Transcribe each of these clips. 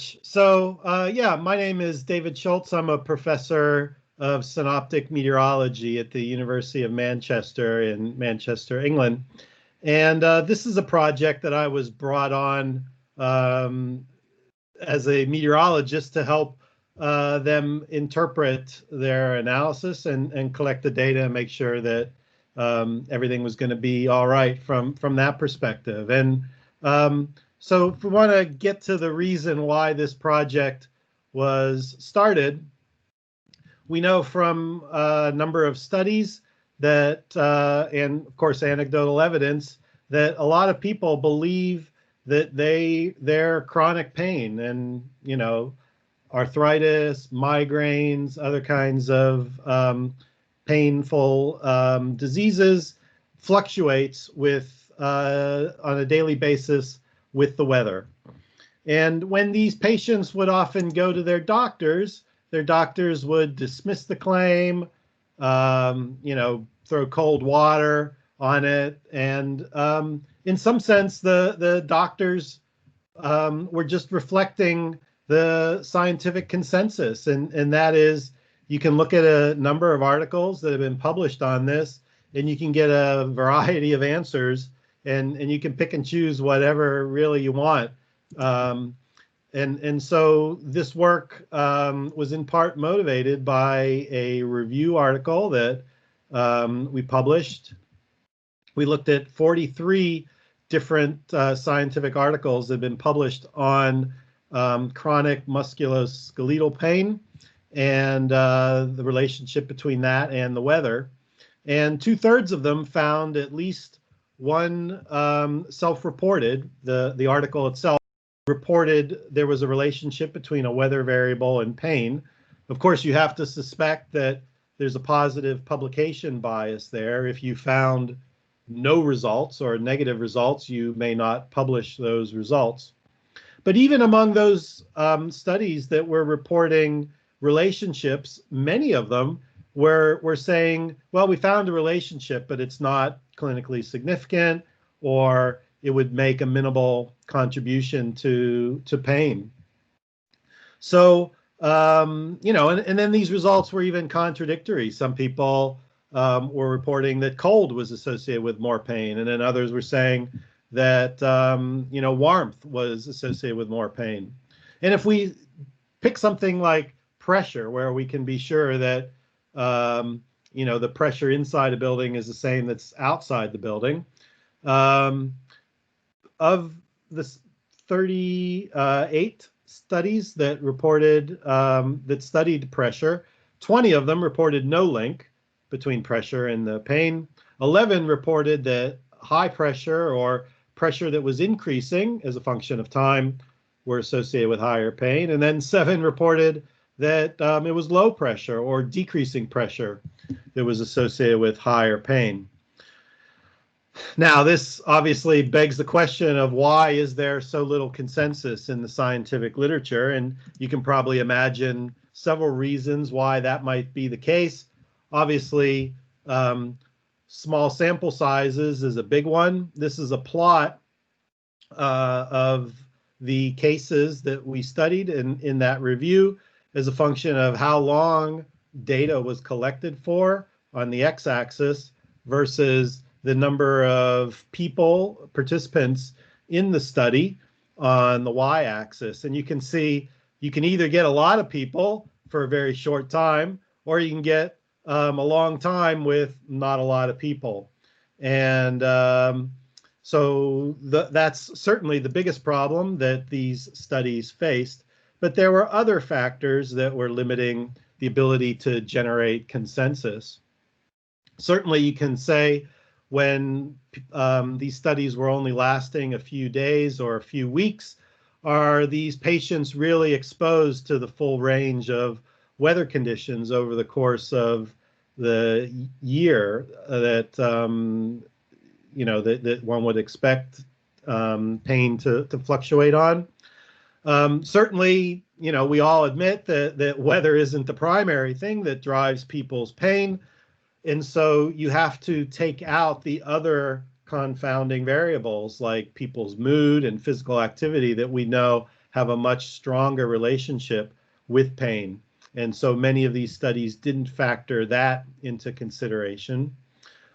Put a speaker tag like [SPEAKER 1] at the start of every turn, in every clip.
[SPEAKER 1] Yeah, my name is David Schultz. I'm a professor of synoptic meteorology at the University of Manchester in Manchester, England. And this is a project that I was brought on um, as a meteorologist to help them interpret their analysis and collect the data and make sure that everything was going to be all right from that perspective. And so if we want to get to the reason why this project was started, we know from a number of studies that, and of course, anecdotal evidence, that a lot of people believe that their chronic pain and, arthritis, migraines, other kinds of painful diseases fluctuates with on a daily basis with the weather. And when these patients would often go to their doctors would dismiss the claim, throw cold water on it. And in some sense, the doctors were just reflecting the scientific consensus. And that is, you can look at a number of articles that have been published on this, and you can get a variety of answers, and you can pick and choose whatever really you want. And so this work was in part motivated by a review article that we published. We looked at 43 different scientific articles that have been published on chronic musculoskeletal pain and the relationship between that and the weather. And 2/3 of them found at least one self-reported. The article itself reported there was a relationship between a weather variable and pain. Of course, you have to suspect that there's a positive publication bias there. If you found no results or negative results, you may not publish those results. But even among those studies that were reporting relationships, many of them were saying, well, we found a relationship, but it's not clinically significant, or it would make a minimal contribution to pain. So, and then these results were even contradictory. Some people were reporting that cold was associated with more pain, and then others were saying that, warmth was associated with more pain. And if we pick something like pressure, where we can be sure that, the pressure inside a building is the same that's outside the building, of the 38 studies that reported, that studied pressure, 20 of them reported no link between pressure and the pain. 11 reported that high pressure or pressure that was increasing as a function of time were associated with higher pain. And then 7 reported that it was low pressure or decreasing pressure that was associated with higher pain. Now, this obviously begs the question of why is there so little consensus in the scientific literature? And you can probably imagine several reasons why that might be the case. Obviously, small sample sizes is a big one. This is a plot of the cases that we studied in that review as a function of how long data was collected for on the x-axis versus the number of people, participants in the study on the y-axis. And you can see you can either get a lot of people for a very short time, or you can get a long time with not a lot of people. And so that's certainly the biggest problem that these studies faced. But there were other factors that were limiting the ability to generate consensus. Certainly, you can say when these studies were only lasting a few days or a few weeks, are these patients really exposed to the full range of weather conditions over the course of the year that that one would expect pain to fluctuate on? Certainly, we all admit that weather isn't the primary thing that drives people's pain. And so you have to take out the other confounding variables like people's mood and physical activity that we know have a much stronger relationship with pain. And so many of these studies didn't factor that into consideration.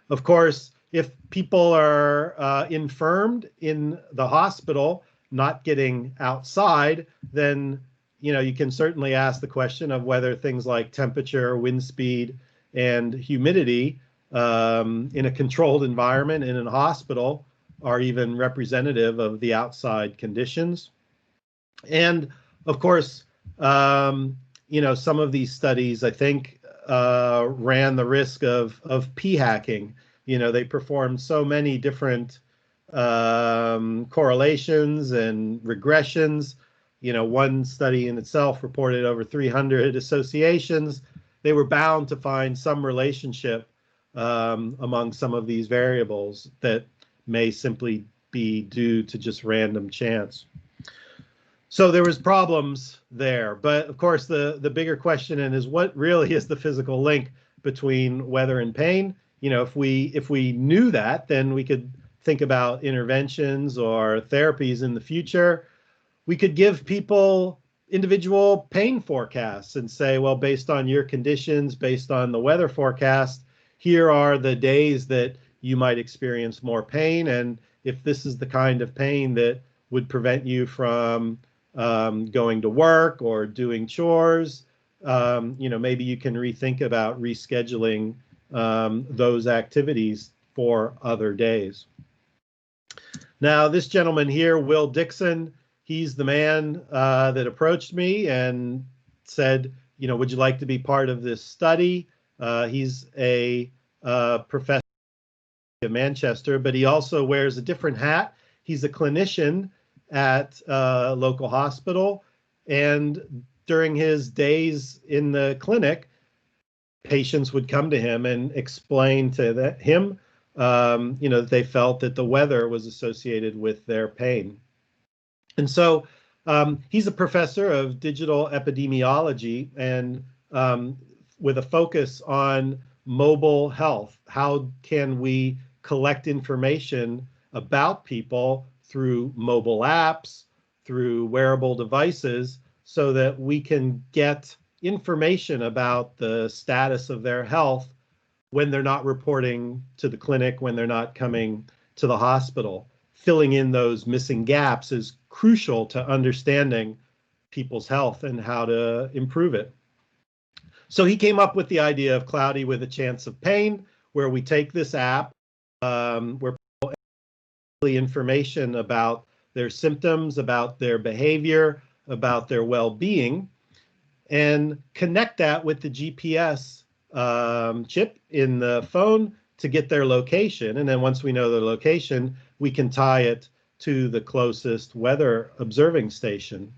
[SPEAKER 1] Of course, if people are infirmed in the hospital, not getting outside, then you can certainly ask the question of whether things like temperature, wind speed, and humidity in a controlled environment in a hospital are even representative of the outside conditions. And of course, some of these studies, I think, ran the risk of p hacking. They performed so many different correlations and regressions. One study in itself reported over 300 associations. They were bound to find some relationship among some of these variables that may simply be due to just random chance. So there was problems there. But of course, the bigger question is what really is the physical link between weather and pain? If we knew that, then we could think about interventions or therapies in the future. We could give people individual pain forecasts and say, well, based on your conditions, based on the weather forecast, here are the days that you might experience more pain. And if this is the kind of pain that would prevent you from going to work or doing chores, maybe you can rethink about rescheduling those activities for other days. Now, this gentleman here, Will Dixon, he's the man that approached me and said, would you like to be part of this study? He's a professor at Manchester, but he also wears a different hat. He's a clinician at a local hospital. And during his days in the clinic, patients would come to him and explain to him, that they felt that the weather was associated with their pain. And so he's a professor of digital epidemiology and with a focus on mobile health. How can we collect information about people through mobile apps, through wearable devices, so that we can get information about the status of their health when they're not reporting to the clinic, when they're not coming to the hospital. Filling in those missing gaps is crucial to understanding people's health and how to improve it. So he came up with the idea of Cloudy with a Chance of Pain, where we take this app, where people enter information about their symptoms, about their behavior, about their well-being, and connect that with the GPS chip in the phone to get their location. And then once we know the location, we can tie it to the closest weather observing station.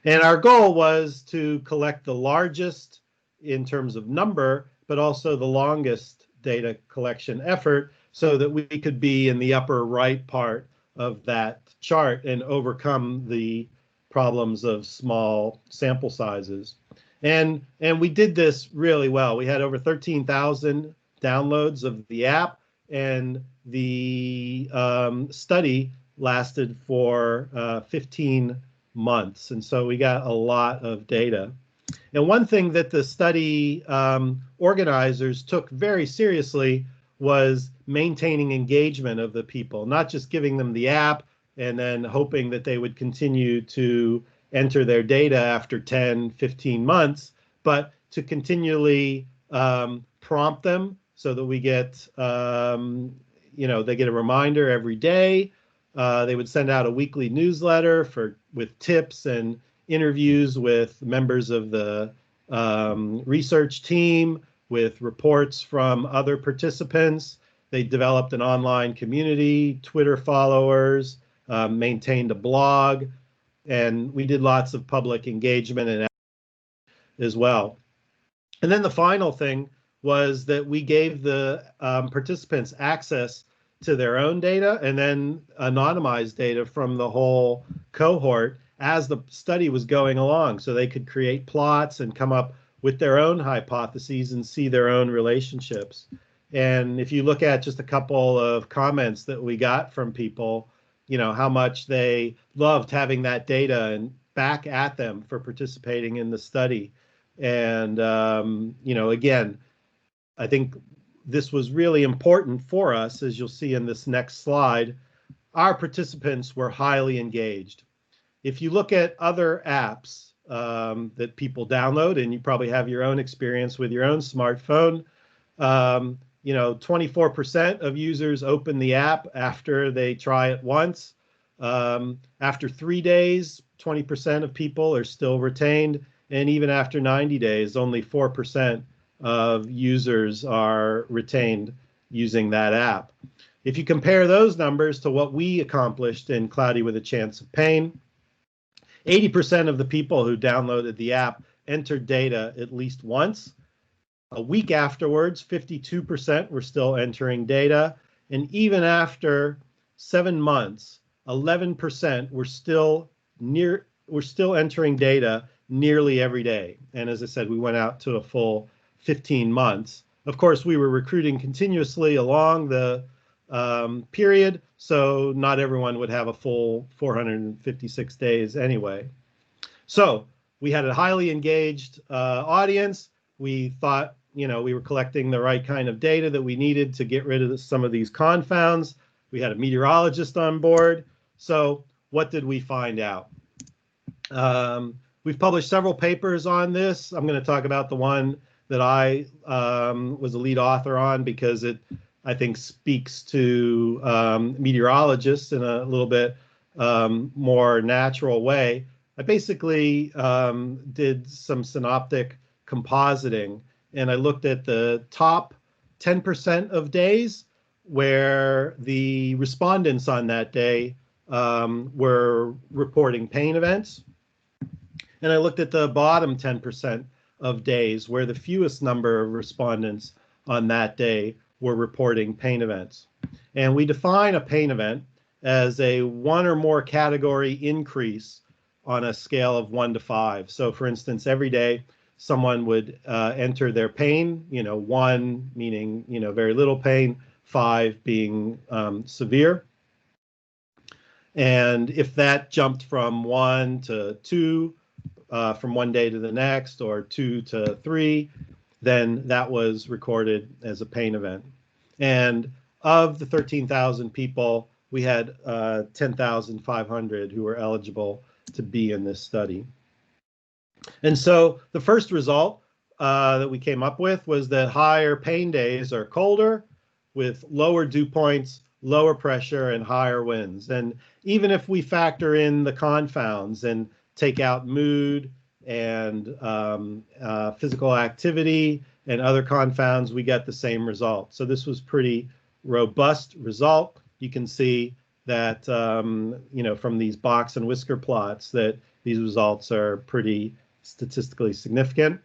[SPEAKER 1] And our goal was to collect the largest in terms of number, but also the longest data collection effort so that we could be in the upper right part of that chart and overcome the problems of small sample sizes. And we did this really well. We had over 13,000 downloads of the app, and the study lasted for 15 months. And so we got a lot of data. And one thing that the study organizers took very seriously was maintaining engagement of the people, not just giving them the app and then hoping that they would continue to enter their data after 10, 15 months, but to continually prompt them so that we get, they get a reminder every day. They would send out a weekly newsletter with tips and interviews with members of the research team, with reports from other participants. They developed an online community, Twitter followers, maintained a blog, and we did lots of public engagement and as well. And then the final thing was that we gave the participants access to their own data and then anonymized data from the whole cohort as the study was going along, so they could create plots and come up with their own hypotheses and see their own relationships. And if you look at just a couple of comments that we got from people, how much they loved having that data and back at them for participating in the study. And, again, I think this was really important for us, as you'll see in this next slide. Our participants were highly engaged. If you look at other apps that people download, and you probably have your own experience with your own smartphone, 24% of users open the app after they try it once. After 3 days, 20% of people are still retained. And even after 90 days, only 4% of users are retained using that app. If you compare those numbers to what we accomplished in Cloudy with a Chance of Pain, 80% of the people who downloaded the app entered data at least once. A week afterwards, 52% were still entering data. And even after 7 months, 11% were still entering data nearly every day. And as I said, we went out to a full 15 months. Of course, we were recruiting continuously along the period, so not everyone would have a full 456 days anyway. So we had a highly engaged audience. We thought, we were collecting the right kind of data that we needed to get rid of some of these confounds. We had a meteorologist on board. So what did we find out? We've published several papers on this. I'm going to talk about the one that I was a lead author on because it, I think, speaks to meteorologists in a little bit more natural way. I basically did some synoptic compositing, and I looked at the top 10% of days where the respondents on that day were reporting pain events. And I looked at the bottom 10% of days where the fewest number of respondents on that day were reporting pain events. And we define a pain event as a 1 or more category increase on a scale of 1 to 5. So for instance, every day someone would enter their pain, 1 meaning, very little pain, 5 being severe. And if that jumped from 1 to 2, from one day to the next, or 2 to 3, then that was recorded as a pain event. And of the 13,000 people, we had 10,500 who were eligible to be in this study. And so the first result that we came up with was that higher pain days are colder, with lower dew points, lower pressure, and higher winds. And even if we factor in the confounds and take out mood and physical activity and other confounds, we get the same result. So this was pretty robust result. You can see that, from these box and whisker plots, that these results are pretty statistically significant.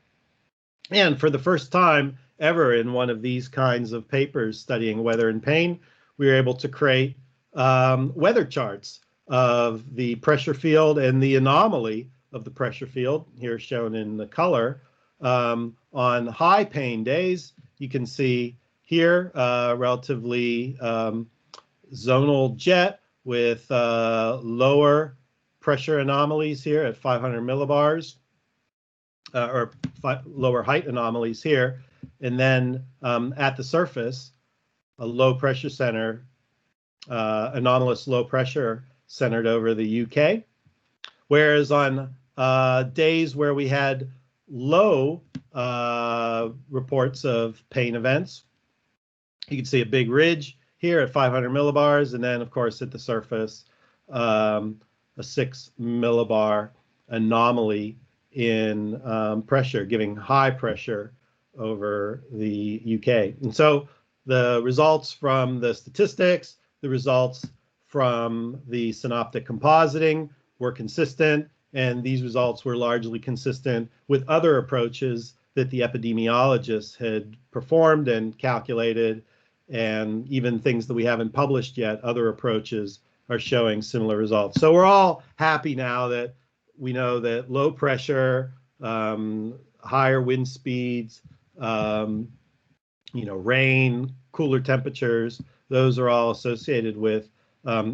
[SPEAKER 1] And for the first time ever in one of these kinds of papers studying weather and pain, we were able to create weather charts of the pressure field and the anomaly of the pressure field, here shown in the color. On high pain days, you can see here relatively zonal jet with lower pressure anomalies here at 500 millibars, or lower height anomalies here. And then at the surface, a low pressure center, anomalous low pressure centered over the UK. Whereas on days where we had low reports of pain events, you can see a big ridge here at 500 millibars, and then of course at the surface a 6 millibar anomaly in pressure, giving high pressure over the UK. And so the results from the statistics, the results from the synoptic compositing were consistent, and these results were largely consistent with other approaches that the epidemiologists had performed and calculated, and even things that we haven't published yet, other approaches are showing similar results. So we're all happy now that we know that low pressure, higher wind speeds, rain, cooler temperatures, those are all associated with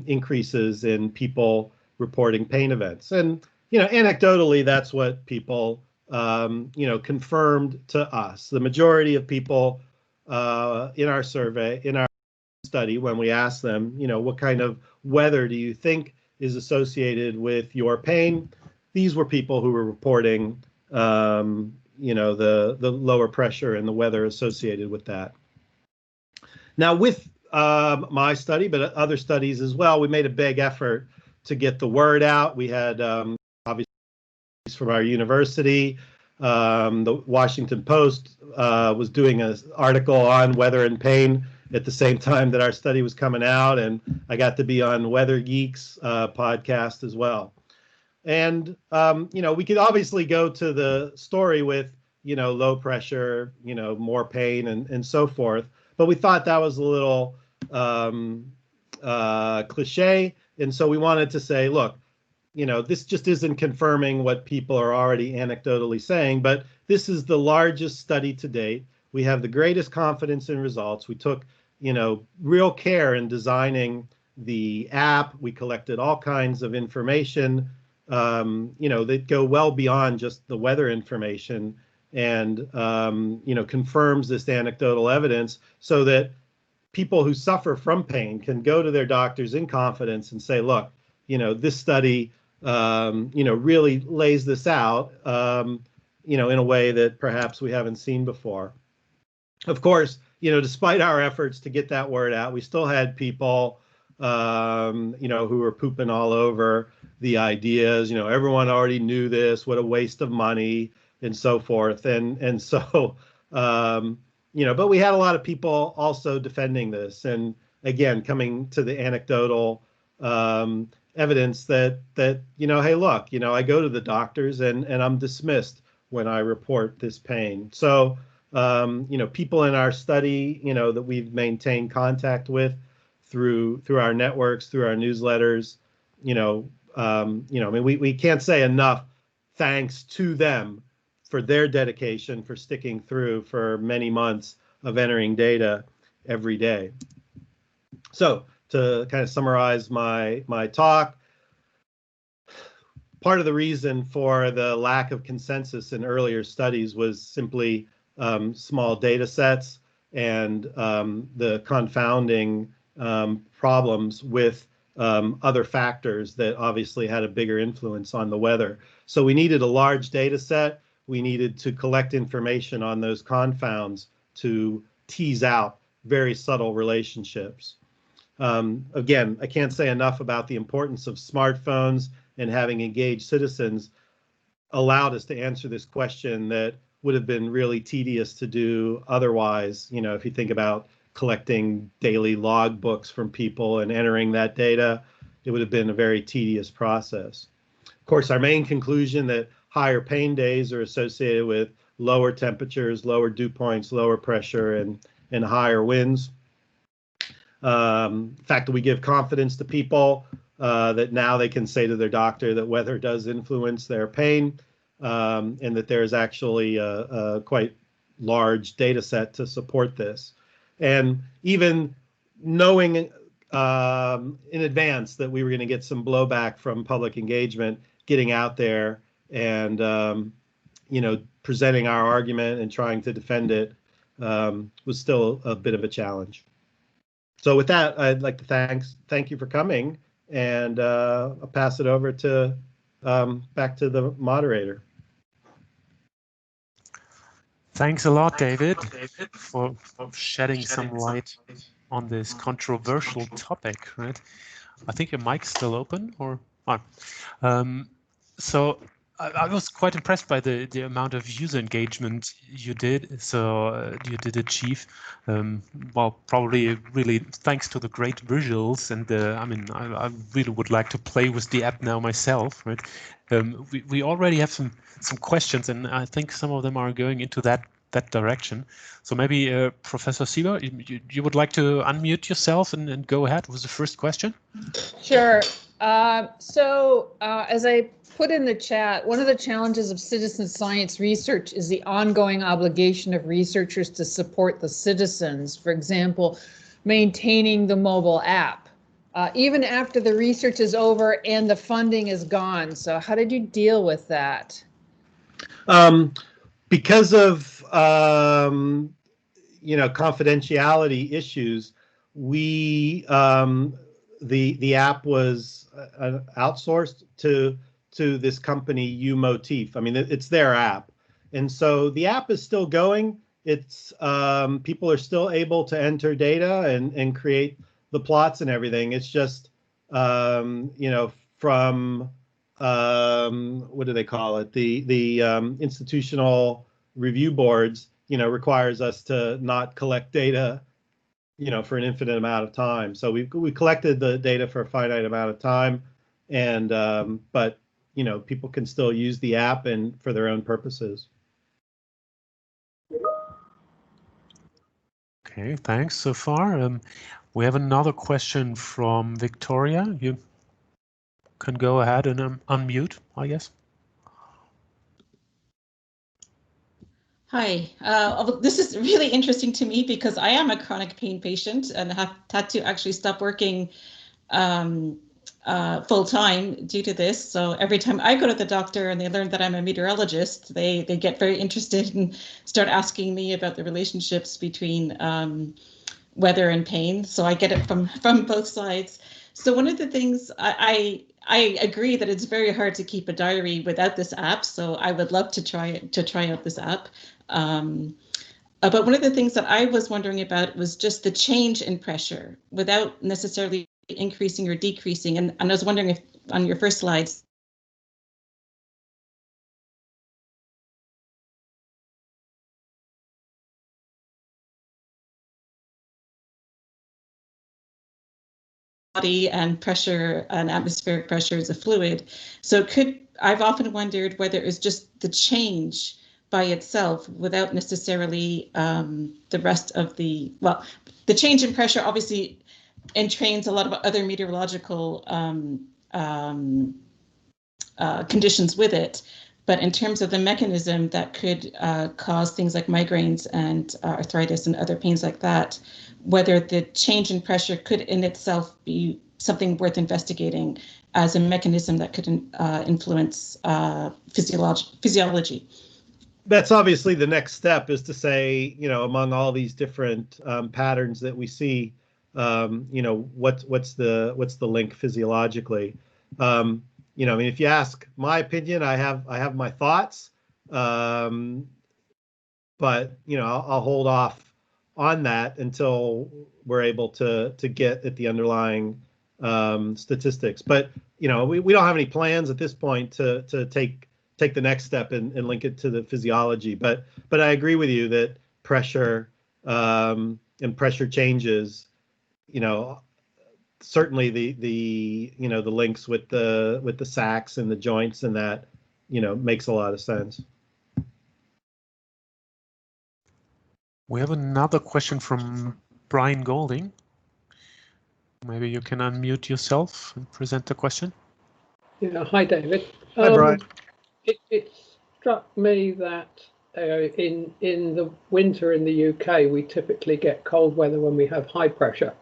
[SPEAKER 1] increases in people reporting pain events. And anecdotally, that's what people, confirmed to us. The majority of people in our survey, in our study, when we asked them, what kind of weather do you think is associated with your pain? These were people who were reporting, the lower pressure and the weather associated with that. Now, with my study, but other studies as well, we made a big effort to get the word out. We had obviously from our university. The Washington Post was doing an article on weather and pain at the same time that our study was coming out, and I got to be on Weather Geeks podcast as well. And we could obviously go to the story with low pressure, more pain, and so forth, but we thought that was a little cliche, and so we wanted to say, look, this just isn't confirming what people are already anecdotally saying, but this is the largest study to date. We have the greatest confidence in results. We took, real care in designing the app. We collected all kinds of information, that go well beyond just the weather information, and, confirms this anecdotal evidence so that people who suffer from pain can go to their doctors in confidence and say, look, this study really lays this out, in a way that perhaps we haven't seen before. Of course, despite our efforts to get that word out, we still had people, who were pooping all over the ideas. Everyone already knew this. What a waste of money, and so forth. And so, but we had a lot of people also defending this, and again, coming to the anecdotal evidence that hey, look, I go to the doctors and I'm dismissed when I report this pain. So people in our study, that we've maintained contact with through our networks, through our newsletters, we can't say enough thanks to them for their dedication, for sticking through for many months of entering data every day. So to kind of summarize my talk, part of the reason for the lack of consensus in earlier studies was simply small data sets and the confounding problems with other factors that obviously had a bigger influence on the weather. So we needed a large data set. We needed to collect information on those confounds to tease out very subtle relationships. Again, I can't say enough about the importance of smartphones, and having engaged citizens allowed us to answer this question that would have been really tedious to do otherwise. If you think about collecting daily log books from people and entering that data, it would have been a very tedious process. Of course, our main conclusion that higher pain days are associated with lower temperatures, lower dew points, lower pressure, and higher winds. The fact that we give confidence to people that now they can say to their doctor that weather does influence their pain, and that there's actually a quite large data set to support this. And even knowing in advance that we were going to get some blowback from public engagement, getting out there and presenting our argument and trying to defend it was still a bit of a challenge. So with that, I'd like to thank you for coming, and I'll pass it over to back to the moderator.
[SPEAKER 2] Thanks a lot, David, for shedding some light on this controversial topic, right? I think your mic's still open, or so I was quite impressed by the amount of user engagement you did. So you did achieve, well, probably really thanks to the great visuals and I really would like to play with the app now myself, right? We already have some questions, and I think some of them are going into that direction. So maybe Professor Sieber, you would like to unmute yourself and go ahead with the first question?
[SPEAKER 3] Sure. As I put in the chat, one of the challenges of citizen science research is the ongoing obligation of researchers to support the citizens. For example, maintaining the mobile app. even after the research is over and the funding is gone. So how did you deal with that?
[SPEAKER 1] Because of confidentiality issues, we the app was outsourced to this company HIWeather. I mean, it's their app, and so the app is still going. It's people are still able to enter data and create the plots and everything. It's just from what do they call it? The institutional review boards, requires us to not collect data, for an infinite amount of time. So we collected the data for a finite amount of time, and but people can still use the app and for their own purposes.
[SPEAKER 2] Okay, thanks so far. We have another question from Victoria. You can go ahead and unmute, I guess.
[SPEAKER 4] Hi, this is really interesting to me because I am a chronic pain patient and have had to actually stop working full time due to this. So every time I go to the doctor and they learn that I'm a meteorologist, they get very interested and start asking me about the relationships between weather and pain. So I get it from both sides. So one of the things I agree that it's very hard to keep a diary without this app. So I would love to try out this app. But one of the things that I was wondering about was just the change in pressure without necessarily increasing or decreasing. And I was wondering if on your first slides, body and pressure and atmospheric pressure is a fluid. So I've often wondered whether it's just the change by itself without necessarily the rest of the change in pressure obviously entrains a lot of other meteorological conditions with it. But in terms of the mechanism that could cause things like migraines and arthritis and other pains like that, whether the change in pressure could in itself be something worth investigating as a mechanism that could influence physiology.
[SPEAKER 1] That's obviously the next step, is to say, among all these different patterns that we see, what's the link physiologically? If you ask my opinion, I have my thoughts, but I'll hold off on that until we're able to get at the underlying statistics. But we don't have any plans at this point to take the next step and link it to the physiology. But I agree with you that pressure and pressure changes, certainly the links with the sacs and the joints and that, makes a lot of sense.
[SPEAKER 2] We have another question from Brian Golding. Maybe you can unmute yourself and present the question.
[SPEAKER 5] Yeah, hi David.
[SPEAKER 1] Hi Brian.
[SPEAKER 5] It struck me that in the winter in the UK we typically get cold weather when we have high pressure,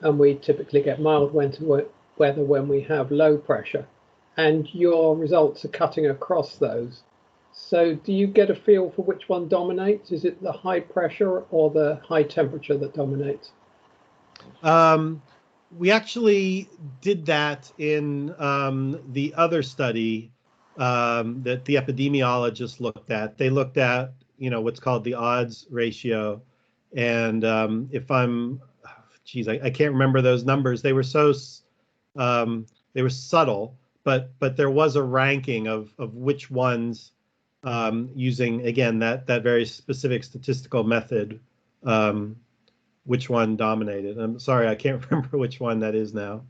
[SPEAKER 5] and we typically get mild winter weather when we have low pressure, and your results are cutting across those. So do you get a feel for which one dominates? Is it the high pressure or the high temperature that dominates?
[SPEAKER 1] We actually did that in the other study that the epidemiologists looked at. They looked at, what's called the odds ratio. And if I can't remember those numbers. They were they were subtle, but there was a ranking of which ones, using, again, that very specific statistical method, which one dominated. I'm sorry, I can't remember which one that is now.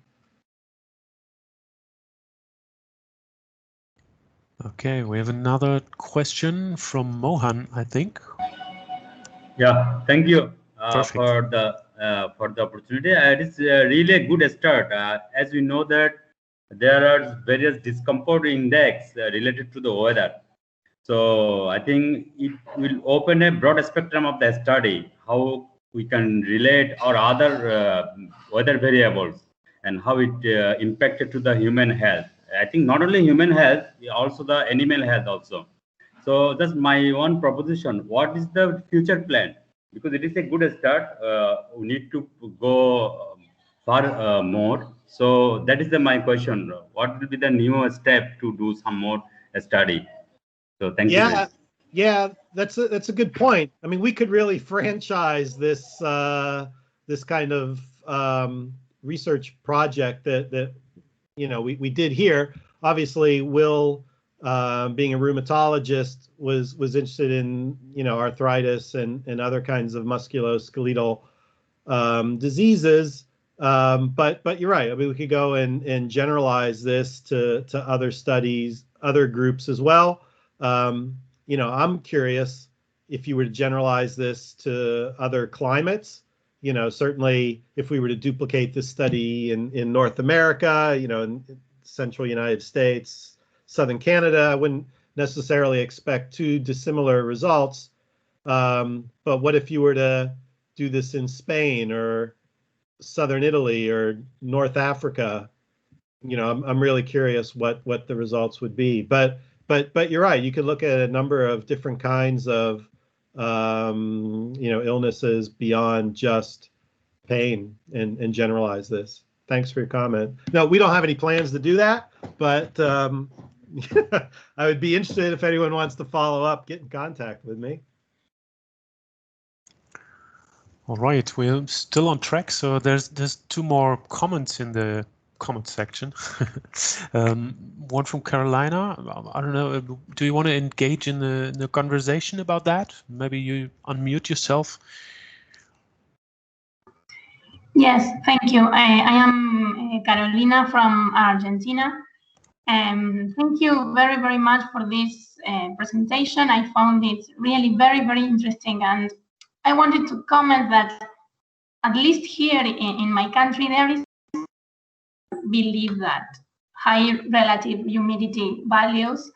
[SPEAKER 2] Okay, we have another question from Mohan, I think.
[SPEAKER 6] Yeah, thank you
[SPEAKER 2] for
[SPEAKER 6] the opportunity. It is really a good start. As we know that there are various discomfort index related to the weather. So I think it will open a broad spectrum of the study, how we can relate our other weather variables and how it impacted to the human health. I think not only human health, also the animal health also. So that's my one proposition. What is the future plan? Because it is a good start. We need to go far more. So that is my question. What will be the new step to do some more study? So thank you.
[SPEAKER 1] Yeah, yeah, that's a good point. I mean, we could really franchise this this kind of research project that we did here. Obviously, Will, being a rheumatologist, was interested in arthritis and other kinds of musculoskeletal diseases. But you're right. I mean, we could go and generalize this to other studies, other groups as well. I'm curious if you were to generalize this to other climates. Certainly if we were to duplicate this study in North America, in central United States, southern Canada, I wouldn't necessarily expect too dissimilar results. But what if you were to do this in Spain or southern Italy or North Africa? I'm really curious what the results would be. But you're right. You could look at a number of different kinds of illnesses beyond just pain and generalize this. Thanks for your comment. No, we don't have any plans to do that, but I would be interested if anyone wants to follow up, get in contact with me.
[SPEAKER 2] All right, we're still on track. So there's two more comments in the comment section. One from Carolina. I don't know. Do you want to engage in the conversation about that? Maybe you unmute yourself.
[SPEAKER 7] Yes, thank you. I am Carolina from Argentina. Thank you very, very much for this presentation. I found it really very, very interesting. And I wanted to comment that at least here in my country, there is believe that high relative humidity values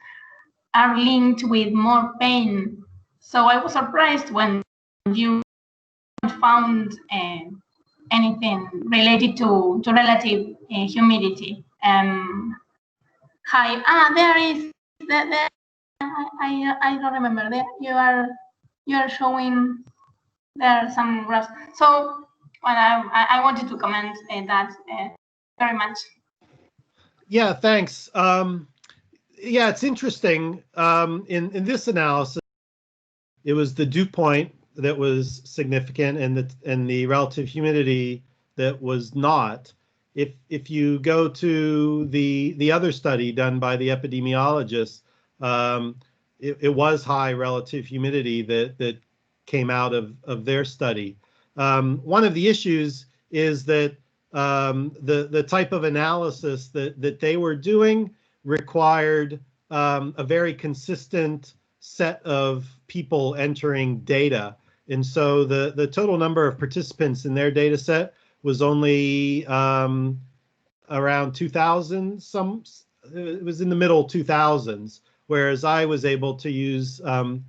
[SPEAKER 7] are linked with more pain. So I was surprised when you found anything related to relative humidity. There is that. I don't remember. There you are showing there are some graphs. So I wanted to comment that very much.
[SPEAKER 1] Yeah, thanks. Yeah, it's interesting. In this analysis, it was the dew point that was significant and the relative humidity that was not. If you go to the other study done by the epidemiologists, it was high relative humidity that came out of their study. One of the issues is that the type of analysis that they were doing required a very consistent set of people entering data. And so the total number of participants in their data set was only around 2,000. It was in the middle 2000s, whereas I was able to use the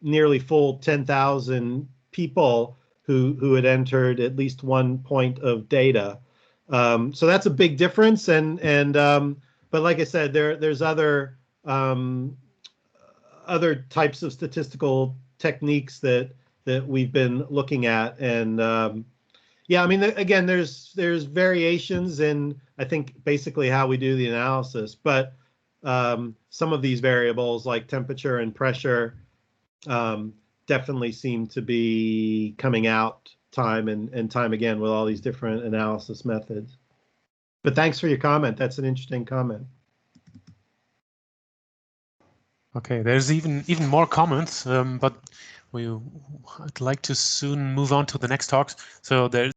[SPEAKER 1] nearly full 10,000 people who had entered at least one point of data. So that's a big difference. But like I said, there's other types of statistical techniques that we've been looking at. And yeah, I mean, again, there's variations in, I think, basically how we do the analysis. But some of these variables like temperature and pressure definitely seem to be coming out time and time again with all these different analysis methods. But thanks for your comment. That's an interesting comment.
[SPEAKER 2] Okay, there's even more comments, but I'd like to soon move on to the next talks. So there's